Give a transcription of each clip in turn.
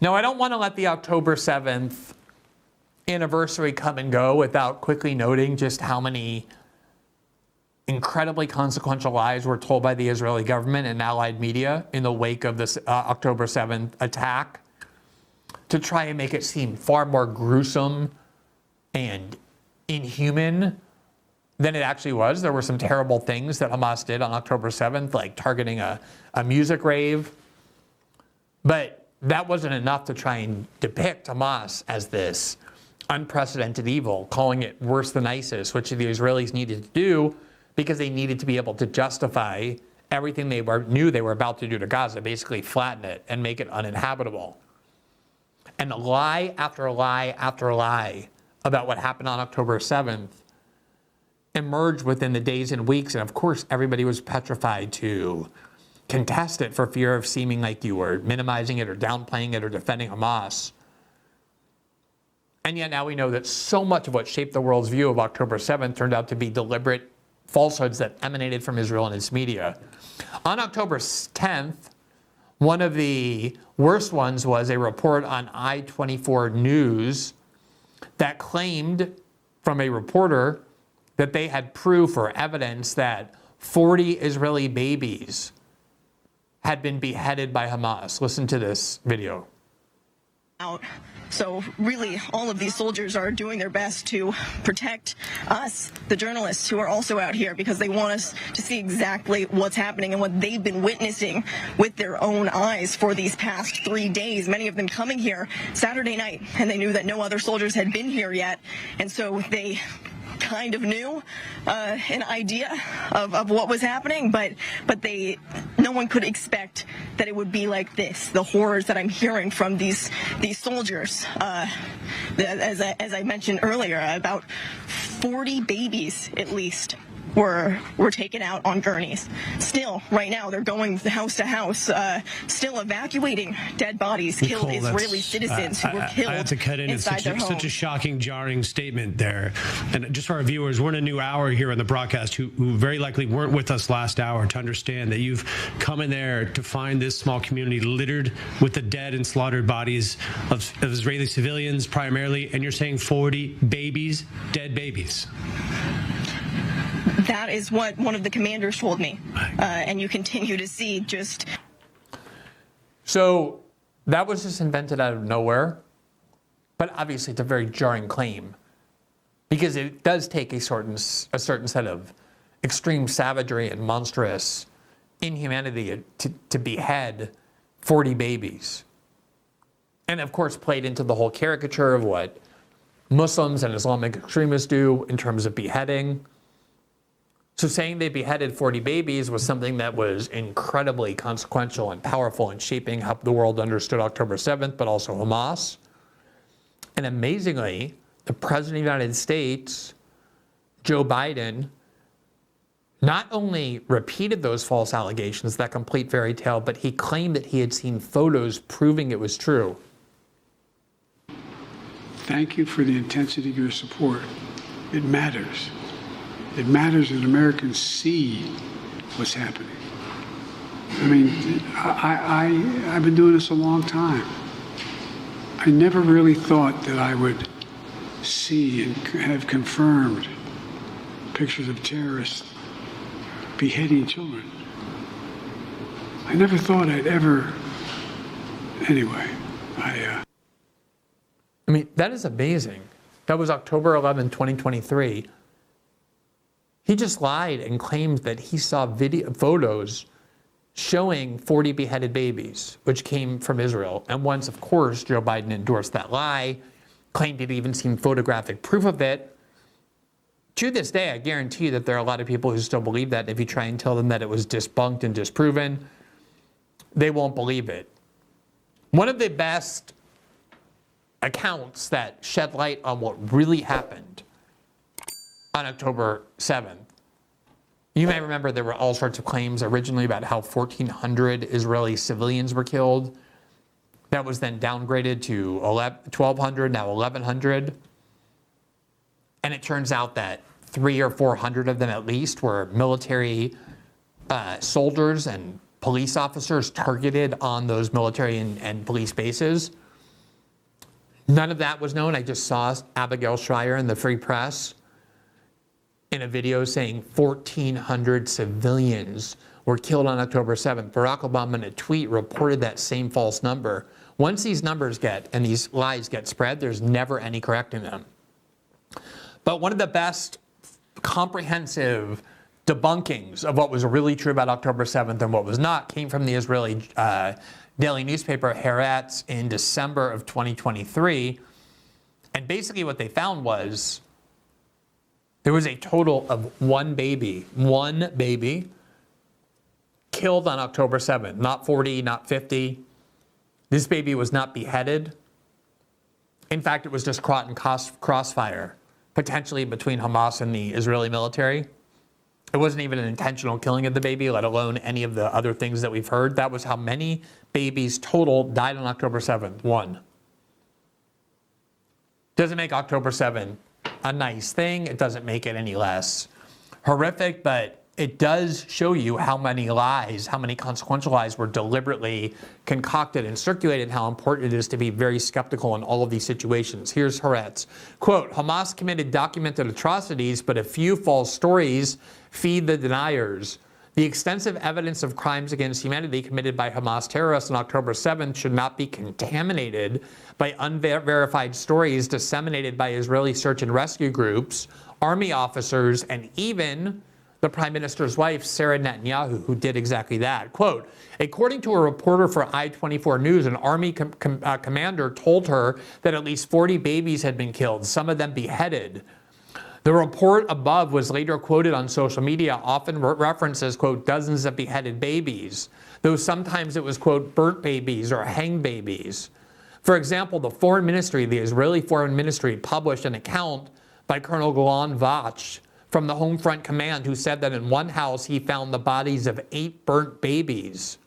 Now, I don't want to let the October 7th anniversary come and go without quickly noting just how many incredibly consequential lies were told by the Israeli government and allied media in the wake of this October 7th attack to try and make it seem far more gruesome and inhuman than it actually was. There were some terrible things that Hamas did on October 7th, like targeting a music rave. But that wasn't enough to try and depict Hamas as this unprecedented evil, calling it worse than ISIS, which the Israelis needed to do because they needed to be able to justify everything they knew they were about to do to Gaza, basically flatten it and make it uninhabitable. And lie after lie after lie about what happened on October 7th emerged within the days and weeks. And of course, everybody was petrified to contest it for fear of seeming like you were minimizing it or downplaying it or defending Hamas. And yet now we know that so much of what shaped the world's view of October 7th turned out to be deliberate falsehoods that emanated from Israel and its media. On October 10th, one of the worst ones was a report on I-24 News that claimed from a reporter that they had proof or evidence that 40 Israeli babies had been beheaded by Hamas. Listen to this video. So really, all of these soldiers are doing their best to protect us, the journalists who are also out here, because they want us to see exactly what's happening and what they've been witnessing with their own eyes for these past 3 days, many of them coming here Saturday night, and they knew that no other soldiers had been here yet, and so they kind of knew an idea of what was happening, but no one could expect that it would be like this. The horrors that I'm hearing from these soldiers, as I mentioned earlier, about 40 babies at least were taken out on gurneys. Still, right now, they're going house to house, still evacuating dead bodies, Nicole, killed Israeli citizens who were killed I have to cut in. inside their homes. Such a shocking, jarring statement there. And just for our viewers, we're in a new hour here on the broadcast who very likely weren't with us last hour to understand that you've come in there to find this small community littered with the dead and slaughtered bodies of Israeli civilians primarily, and you're saying 40 babies, dead babies. That is what one of the commanders told me, and you continue to see just... So that was just invented out of nowhere, but obviously it's a very jarring claim because it does take a certain set of extreme savagery and monstrous inhumanity to behead 40 babies. And of course played into the whole caricature of what Muslims and Islamic extremists do in terms of beheading. So saying they beheaded 40 babies was something that was incredibly consequential and powerful in shaping how the world understood October 7th, but also Hamas. And amazingly, the President of the United States, Joe Biden, not only repeated those false allegations, that complete fairy tale, but he claimed that he had seen photos proving it was true. Thank you for the intensity of your support. It matters. It matters that Americans see what's happening. I mean, I've been doing this a long time. I never really thought that I would see and have confirmed pictures of terrorists beheading children. I never thought I'd ever... Anyway, I mean, that is amazing. That was October 11, 2023. He just lied and claimed that he saw photos showing 40 beheaded babies, which came from Israel. And once, of course, Joe Biden endorsed that lie, claimed he'd even seen photographic proof of it. To this day, I guarantee that there are a lot of people who still believe that. If you try and tell them that it was debunked and disproven, they won't believe it. One of the best accounts that shed light on what really happened on October 7th. You may remember there were all sorts of claims originally about how 1,400 Israeli civilians were killed. That was then downgraded to 1,200, now 1,100. And it turns out that 300 or 400 of them at least were military soldiers and police officers targeted on those military and police bases. None of that was known. I just saw Abigail Shrier in the Free Press in a video saying 1,400 civilians were killed on October 7th. Barack Obama in a tweet reported that same false number. Once these numbers and these lies get spread, there's never any correcting them. But one of the best comprehensive debunkings of what was really true about October 7th and what was not came from the Israeli daily newspaper Haaretz in December of 2023. And basically what they found was there was a total of one baby killed on October 7th, not 40, not 50. This baby was not beheaded. In fact, it was just caught in crossfire, potentially between Hamas and the Israeli military. It wasn't even an intentional killing of the baby, let alone any of the other things that we've heard. That was how many babies total died on October 7th. One. Doesn't make October 7th a nice thing. It doesn't make it any less horrific, but it does show you how many lies, how many consequential lies were deliberately concocted and circulated, how important it is to be very skeptical in all of these situations. Here's Haaretz. Quote, Hamas committed documented atrocities, but a few false stories feed the deniers. The extensive evidence of crimes against humanity committed by Hamas terrorists on October 7th should not be contaminated by unverified stories disseminated by Israeli search and rescue groups, army officers, and even the Prime Minister's wife, Sarah Netanyahu, who did exactly that. Quote, according to a reporter for I-24 News, an army commander told her that at least 40 babies had been killed, some of them beheaded. The report above was later quoted on social media, often references, quote, dozens of beheaded babies, though sometimes it was, quote, burnt babies or hanged babies. For example, the Israeli Foreign Ministry published an account by Colonel Golan Vach from the Home Front Command, who said that in one house he found the bodies of 8 burnt babies.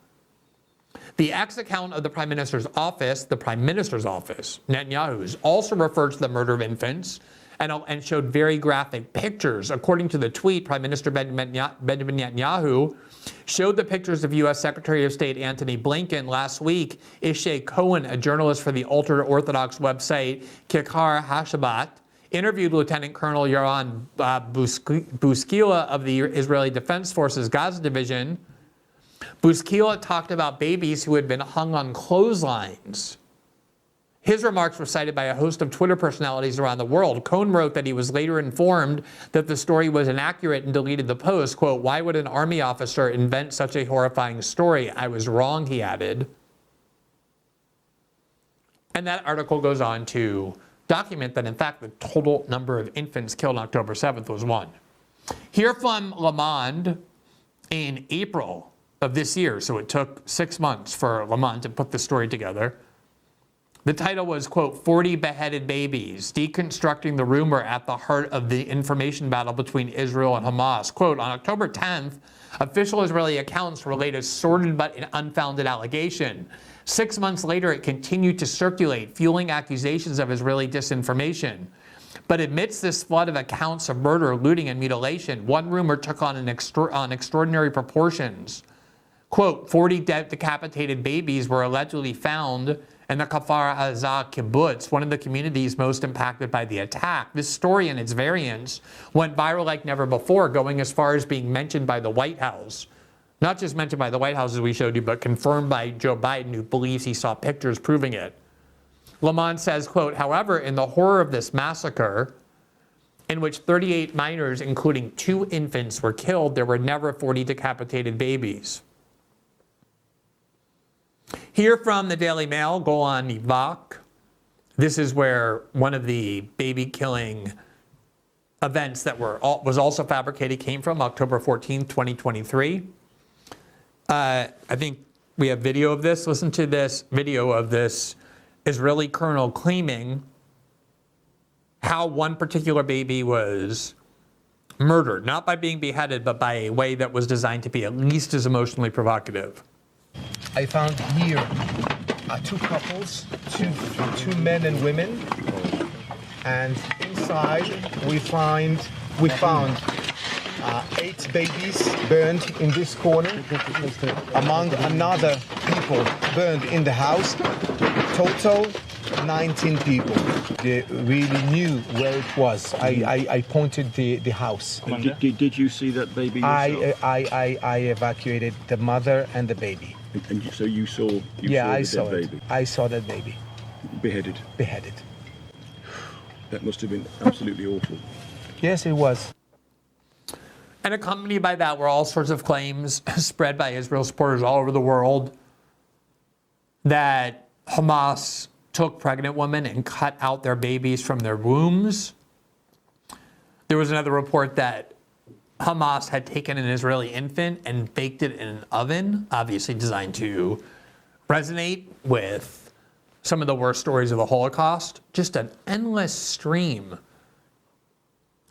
The ex-account of the Prime Minister's office, Netanyahu's, also referred to the murder of infants and showed very graphic pictures. According to the tweet, Prime Minister Benjamin Netanyahu showed the pictures of U.S. Secretary of State Antony Blinken last week. Ishay Cohen, a journalist for the ultra-Orthodox website Kikar Hashabat, interviewed Lieutenant Colonel Yaron Buskila of the Israeli Defense Forces Gaza Division. Buskila talked about babies who had been hung on clotheslines. His remarks were cited by a host of Twitter personalities around the world. Cohen wrote that he was later informed that the story was inaccurate and deleted the post. Quote, why would an army officer invent such a horrifying story? I was wrong, he added. And that article goes on to document that, in fact, the total number of infants killed on October 7th was 1. Here from Le Monde in April of this year, so it took 6 months for Le Monde to put the story together. The title was, quote, 40 beheaded babies, deconstructing the rumor at the heart of the information battle between Israel and Hamas. Quote, on October 10th, official Israeli accounts relate a sordid but unfounded allegation. 6 months later, it continued to circulate, fueling accusations of Israeli disinformation. But amidst this flood of accounts of murder, looting, and mutilation, one rumor took on extraordinary proportions. Quote, 40 decapitated babies were allegedly found in the Kfar Aza kibbutz, one of the communities most impacted by the attack. This story and its variants went viral like never before, going as far as being mentioned by the White House. Not just mentioned by the White House, as we showed you, but confirmed by Joe Biden, who believes he saw pictures proving it. Le Monde says, quote, however, in the horror of this massacre, in which 38 minors, including 2 infants, were killed, there were never 40 decapitated babies. Here from the Daily Mail, Golan Vach. This is where one of the baby-killing events that was also fabricated came from, October 14th, 2023. I think we have video of this. Listen to this video of this Israeli colonel claiming how one particular baby was murdered, not by being beheaded, but by a way that was designed to be at least as emotionally provocative. I found here 2 couples, two men and women, and inside we found 8 babies burned in this corner, among another people burned in the house. Total 19 people. They really knew where it was. I pointed the house. Did you see that baby yourself? I evacuated the mother and the baby. And so you saw the dead baby? I saw that baby. Beheaded? Beheaded. That must have been absolutely awful. Yes, it was. And accompanied by that were all sorts of claims spread by Israel supporters all over the world that Hamas took pregnant women and cut out their babies from their wombs. There was another report that Hamas had taken an Israeli infant and baked it in an oven, obviously designed to resonate with some of the worst stories of the Holocaust. Just an endless stream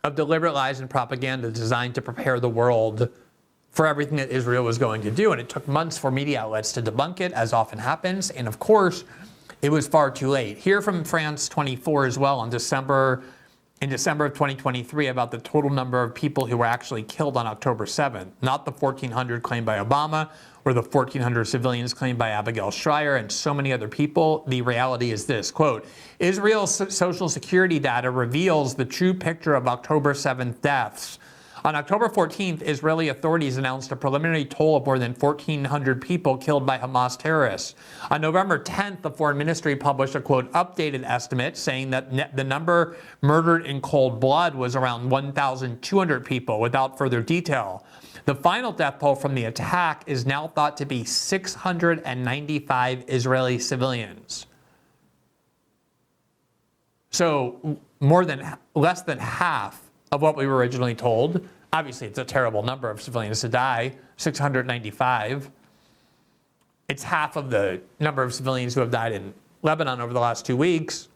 of deliberate lies and propaganda designed to prepare the world for everything that Israel was going to do. And it took months for media outlets to debunk it, as often happens. And of course, it was far too late. Here from France 24 as well in December of 2023 about the total number of people who were actually killed on October 7th. Not the 1,400 claimed by Obama or the 1,400 civilians claimed by Abigail Shrier and so many other people. The reality is this, quote, Israel's social security data reveals the true picture of October 7th deaths. On October 14th, Israeli authorities announced a preliminary toll of more than 1,400 people killed by Hamas terrorists. On November 10th, the Foreign Ministry published a, quote, updated estimate saying that the number murdered in cold blood was around 1,200 people, without further detail. The final death toll from the attack is now thought to be 695 Israeli civilians. So less than half of what we were originally told. Obviously, it's a terrible number of civilians to die, 695. It's half of the number of civilians who have died in Lebanon over the last 2 weeks.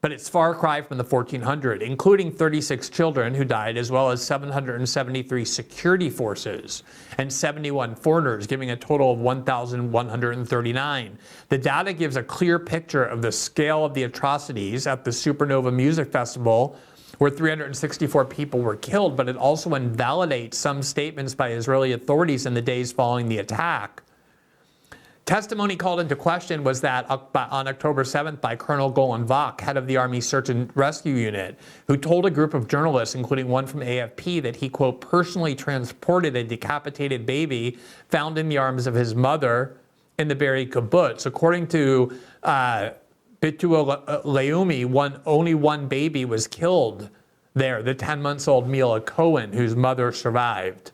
But it's far cry from the 1,400, including 36 children who died, as well as 773 security forces and 71 foreigners, giving a total of 1,139. The data gives a clear picture of the scale of the atrocities at the Supernova Music Festival, where 364 people were killed, but it also invalidates some statements by Israeli authorities in the days following the attack. Testimony called into question was that on October 7th by Colonel Golan Vach, head of the Army Search and Rescue Unit, who told a group of journalists, including one from AFP, that he, quote, personally transported a decapitated baby found in the arms of his mother in the buried kibbutz. According to Bitua Leumi, only one baby was killed there, the 10-month-old Mila Cohen, whose mother survived.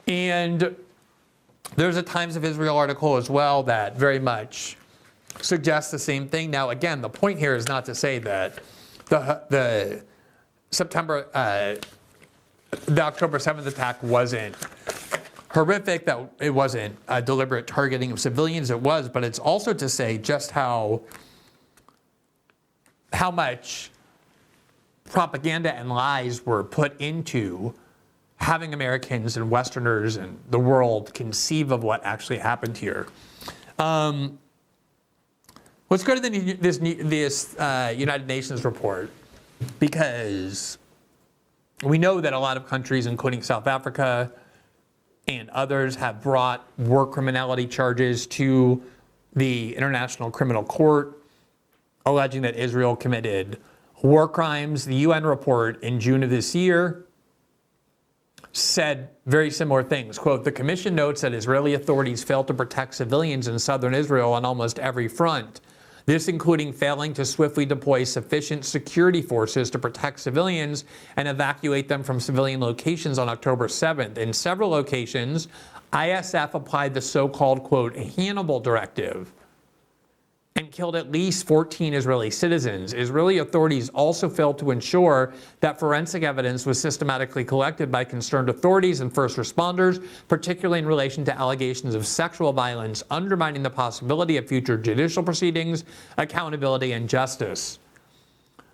And there's a Times of Israel article as well that very much suggests the same thing. Now, again, the point here is not to say that the October 7th attack wasn't horrific, that it wasn't a deliberate targeting of civilians. It was, but it's also to say just how much propaganda and lies were put into having Americans and Westerners and the world conceive of what actually happened here. Let's go to this United Nations report, because we know that a lot of countries, including South Africa and others, have brought war criminality charges to the International Criminal Court, alleging that Israel committed war crimes. The UN report in June of this year said very similar things. Quote, the commission notes that Israeli authorities failed to protect civilians in southern Israel on almost every front. This including failing to swiftly deploy sufficient security forces to protect civilians and evacuate them from civilian locations on October 7th. In several locations, ISF applied the so-called, quote, Hannibal Directive and killed at least 14 Israeli citizens. Israeli authorities also failed to ensure that forensic evidence was systematically collected by concerned authorities and first responders, particularly in relation to allegations of sexual violence, undermining the possibility of future judicial proceedings, accountability, and justice.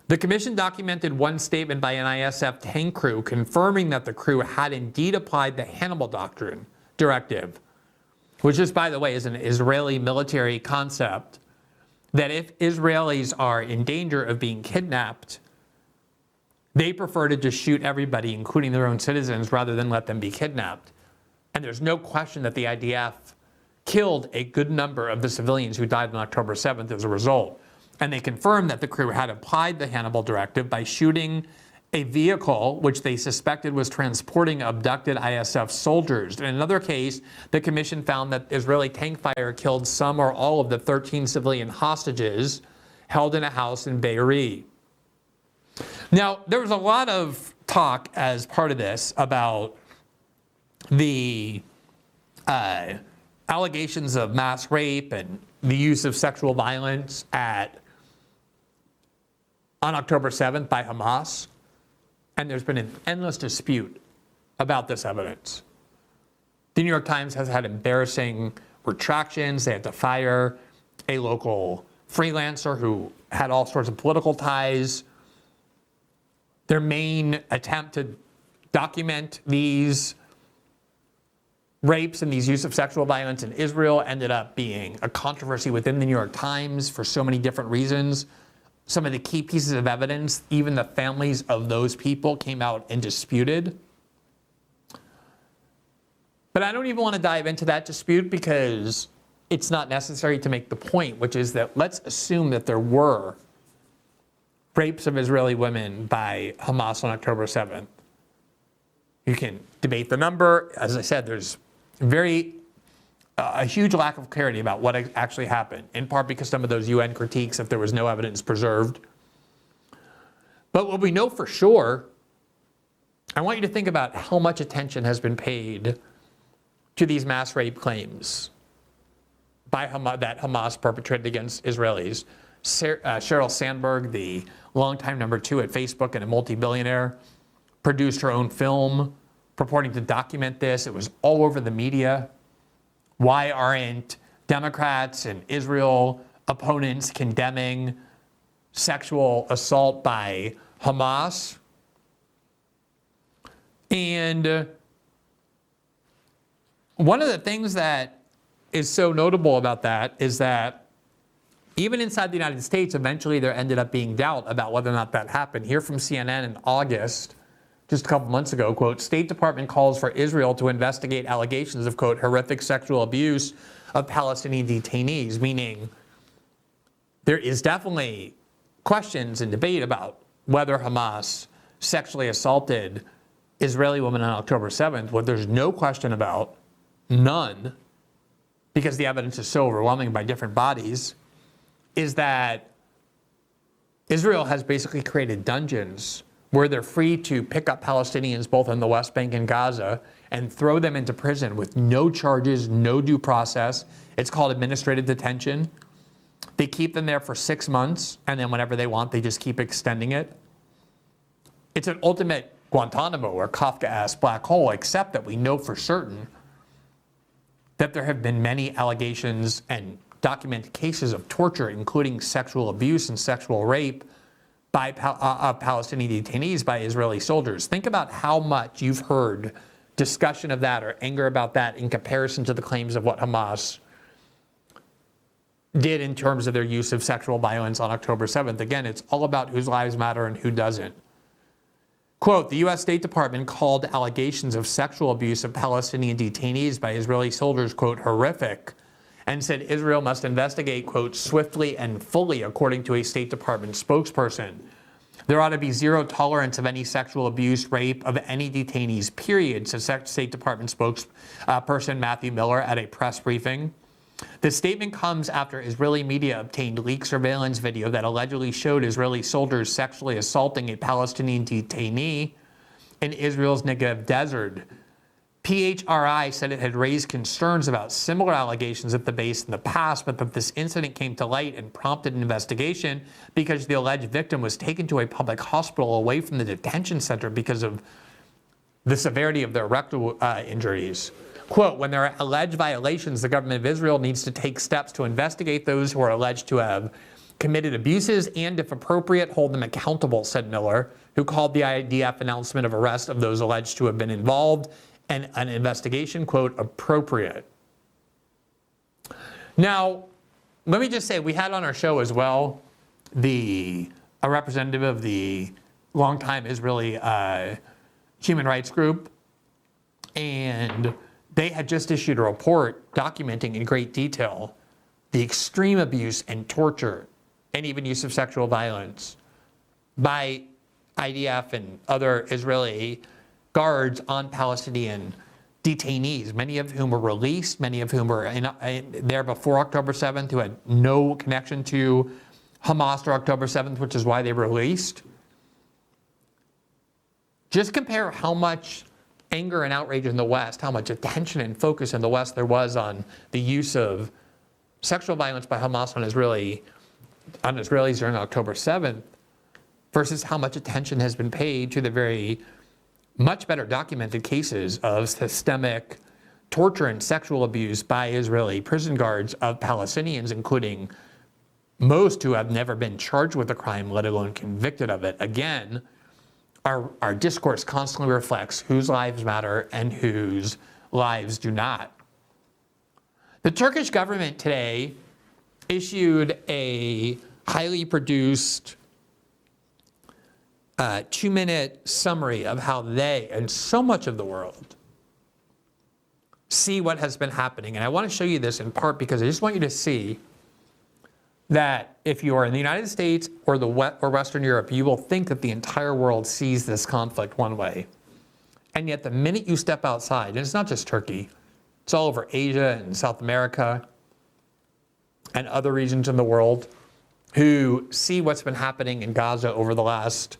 The commission documented one statement by an ISF tank crew confirming that the crew had indeed applied the Hannibal Directive, which is, by the way, is an Israeli military concept that if Israelis are in danger of being kidnapped, they prefer to just shoot everybody, including their own citizens, rather than let them be kidnapped. And there's no question that the IDF killed a good number of the civilians who died on October 7th as a result. And they confirmed that the crew had applied the Hannibal Directive by shooting a vehicle which they suspected was transporting abducted ISF soldiers. In another case, the commission found that Israeli tank fire killed some or all of the 13 civilian hostages held in a house in Beirut. Now, there was a lot of talk as part of this about the allegations of mass rape and the use of sexual violence on October 7th by Hamas. And there's been an endless dispute about this evidence. The New York Times has had embarrassing retractions. They had to fire a local freelancer who had all sorts of political ties. Their main attempt to document these rapes and these use of sexual violence in Israel ended up being a controversy within the New York Times for so many different reasons. Some of the key pieces of evidence, even the families of those people came out and disputed. But I don't even want to dive into that dispute because it's not necessary to make the point, which is that let's assume that there were rapes of Israeli women by Hamas on October 7th. You can debate the number. As I said, there's a huge lack of clarity about what actually happened, in part because some of those UN critiques if there was no evidence preserved. But what we know for sure, I want you to think about how much attention has been paid to these mass rape claims by that Hamas perpetrated against Israelis. Sheryl Sandberg, the longtime number 2 at Facebook and a multi-billionaire, produced her own film purporting to document this. It was all over the media. Why aren't Democrats and Israel opponents condemning sexual assault by Hamas? And one of the things that is so notable about that is that even inside the United States, eventually there ended up being doubt about whether or not that happened. Here from CNN in August, just a couple months ago, quote, State Department calls for Israel to investigate allegations of, quote, horrific sexual abuse of Palestinian detainees, meaning there is definitely questions and debate about whether Hamas sexually assaulted Israeli women on October 7th. What there's no question about, none, because the evidence is so overwhelming by different bodies, is that Israel has basically created dungeons where they're free to pick up Palestinians both in the West Bank and Gaza and throw them into prison with no charges, no due process. It's called administrative detention. They keep them there for 6 months, and then whenever they want, they just keep extending it. It's an ultimate Guantanamo or Kafka-esque black hole, except that we know for certain that there have been many allegations and documented cases of torture, including sexual abuse and sexual rape of Palestinian detainees by Israeli soldiers. Think about how much you've heard discussion of that or anger about that in comparison to the claims of what Hamas did in terms of their use of sexual violence on October 7th. Again, it's all about whose lives matter and who doesn't. Quote, the U.S. State Department called allegations of sexual abuse of Palestinian detainees by Israeli soldiers, quote, horrific, and said Israel must investigate, quote, swiftly and fully, according to a State Department spokesperson. There ought to be zero tolerance of any sexual abuse, rape of any detainees, period, said State Department spokesperson Matthew Miller at a press briefing. The statement comes after Israeli media obtained leaked surveillance video that allegedly showed Israeli soldiers sexually assaulting a Palestinian detainee in Israel's Negev desert. PHRI said it had raised concerns about similar allegations at the base in the past, but that this incident came to light and prompted an investigation because the alleged victim was taken to a public hospital away from the detention center because of the severity of their rectal injuries. Quote, when there are alleged violations, the government of Israel needs to take steps to investigate those who are alleged to have committed abuses and, if appropriate, hold them accountable, said Miller, who called the IDF announcement of arrest of those alleged to have been involved and an investigation, quote, appropriate. Now, let me just say, we had on our show as well a representative of the longtime Israeli human rights group, and they had just issued a report documenting in great detail the extreme abuse and torture and even use of sexual violence by IDF and other Israeli guards on Palestinian detainees, many of whom were released, many of whom were there before October 7th, who had no connection to Hamas or October 7th, which is why they were released. Just compare how much anger and outrage in the West, how much attention and focus in the West there was on the use of sexual violence by Hamas on Israelis during October 7th, versus how much attention has been paid to the very much better documented cases of systemic torture and sexual abuse by Israeli prison guards of Palestinians, including most who have never been charged with a crime, let alone convicted of it. Again, our discourse constantly reflects whose lives matter and whose lives do not. The Turkish government today issued a highly produced 2-minute summary of how they and so much of the world see what has been happening. And I want to show you this in part because I just want you to see that if you are in the United States or Western Europe, you will think that the entire world sees this conflict one way. And yet the minute you step outside, and it's not just Turkey, it's all over Asia and South America and other regions in the world who see what's been happening in Gaza over the last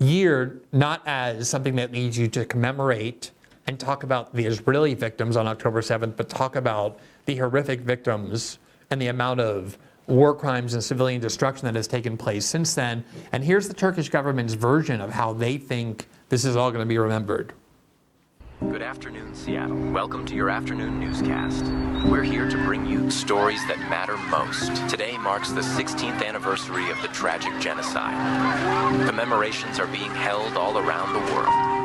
year, not as something that leads you to commemorate and talk about the Israeli victims on October 7th, but talk about the horrific victims and the amount of war crimes and civilian destruction that has taken place since then. And here's the Turkish government's version of how they think this is all going to be remembered. Good afternoon, Seattle. Welcome to your afternoon newscast. We're here to bring you stories that matter most. Today marks the 16th anniversary of the tragic genocide. Commemorations are being held all around the world.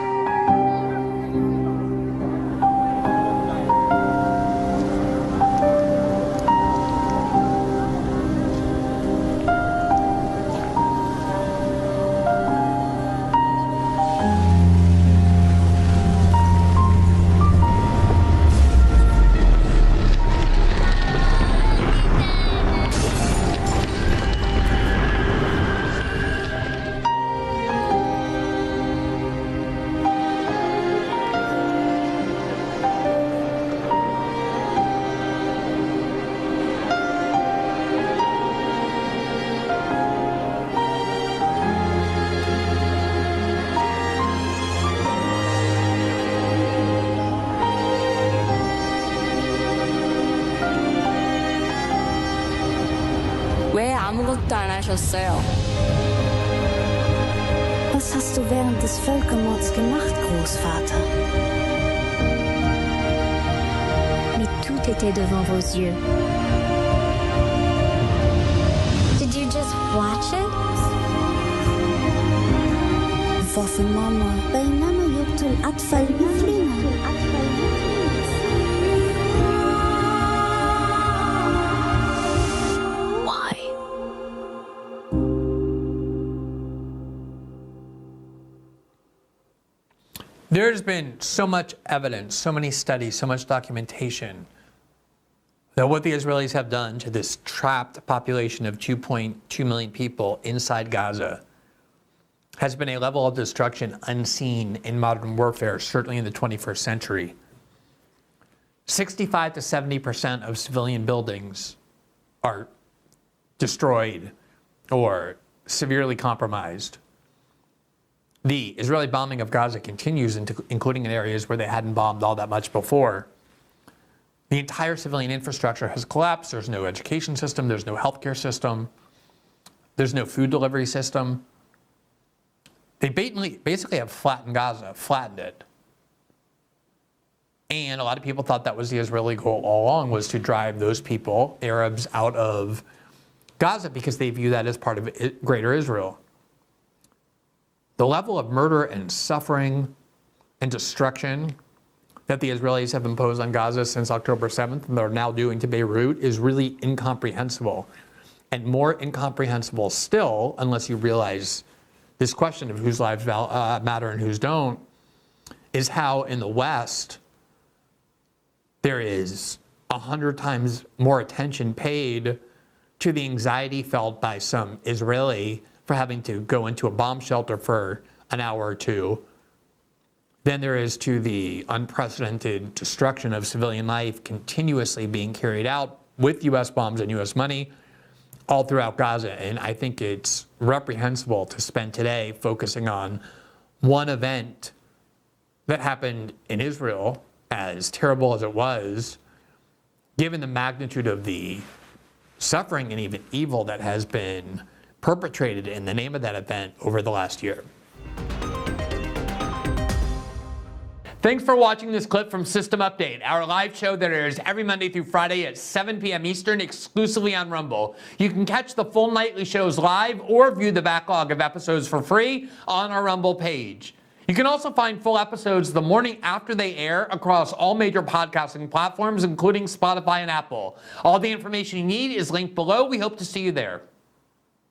왜 아무것도 안 하셨어요? Was hast du während des Völkermords gemacht, Großvater? Mais tout était devant vos yeux. Did you just watch it? وفي ماما بينما يقتل أطفال مثلنا. There's been so much evidence, so many studies, so much documentation that what the Israelis have done to this trapped population of 2.2 million people inside Gaza has been a level of destruction unseen in modern warfare, certainly in the 21st century. 65 to 70% of civilian buildings are destroyed or severely compromised. The Israeli bombing of Gaza continues, including in areas where they hadn't bombed all that much before. The entire civilian infrastructure has collapsed. There's no education system. There's no healthcare system. There's no food delivery system. They basically have flattened Gaza, flattened it. And a lot of people thought that was the Israeli goal all along, was to drive those people, Arabs, out of Gaza because they view that as part of greater Israel. The level of murder and suffering and destruction that the Israelis have imposed on Gaza since October 7th and they're now doing to Beirut is really incomprehensible. And more incomprehensible still, unless you realize this question of whose lives matter and whose don't, is how in the West there is 100 times more attention paid to the anxiety felt by some Israeli for having to go into a bomb shelter for an hour or two than there is to the unprecedented destruction of civilian life continuously being carried out with U.S. bombs and U.S. money all throughout Gaza. And I think it's reprehensible to spend today focusing on one event that happened in Israel, as terrible as it was, given the magnitude of the suffering and even evil that has been perpetrated in the name of that event over the last year. Thanks for watching this clip from System Update, our live show that airs every Monday through Friday at 7 p.m. Eastern exclusively on Rumble. You can catch the full nightly shows live or view the backlog of episodes for free on our Rumble page. You can also find full episodes the morning after they air across all major podcasting platforms, including Spotify and Apple. All the information you need is linked below. We hope to see you there.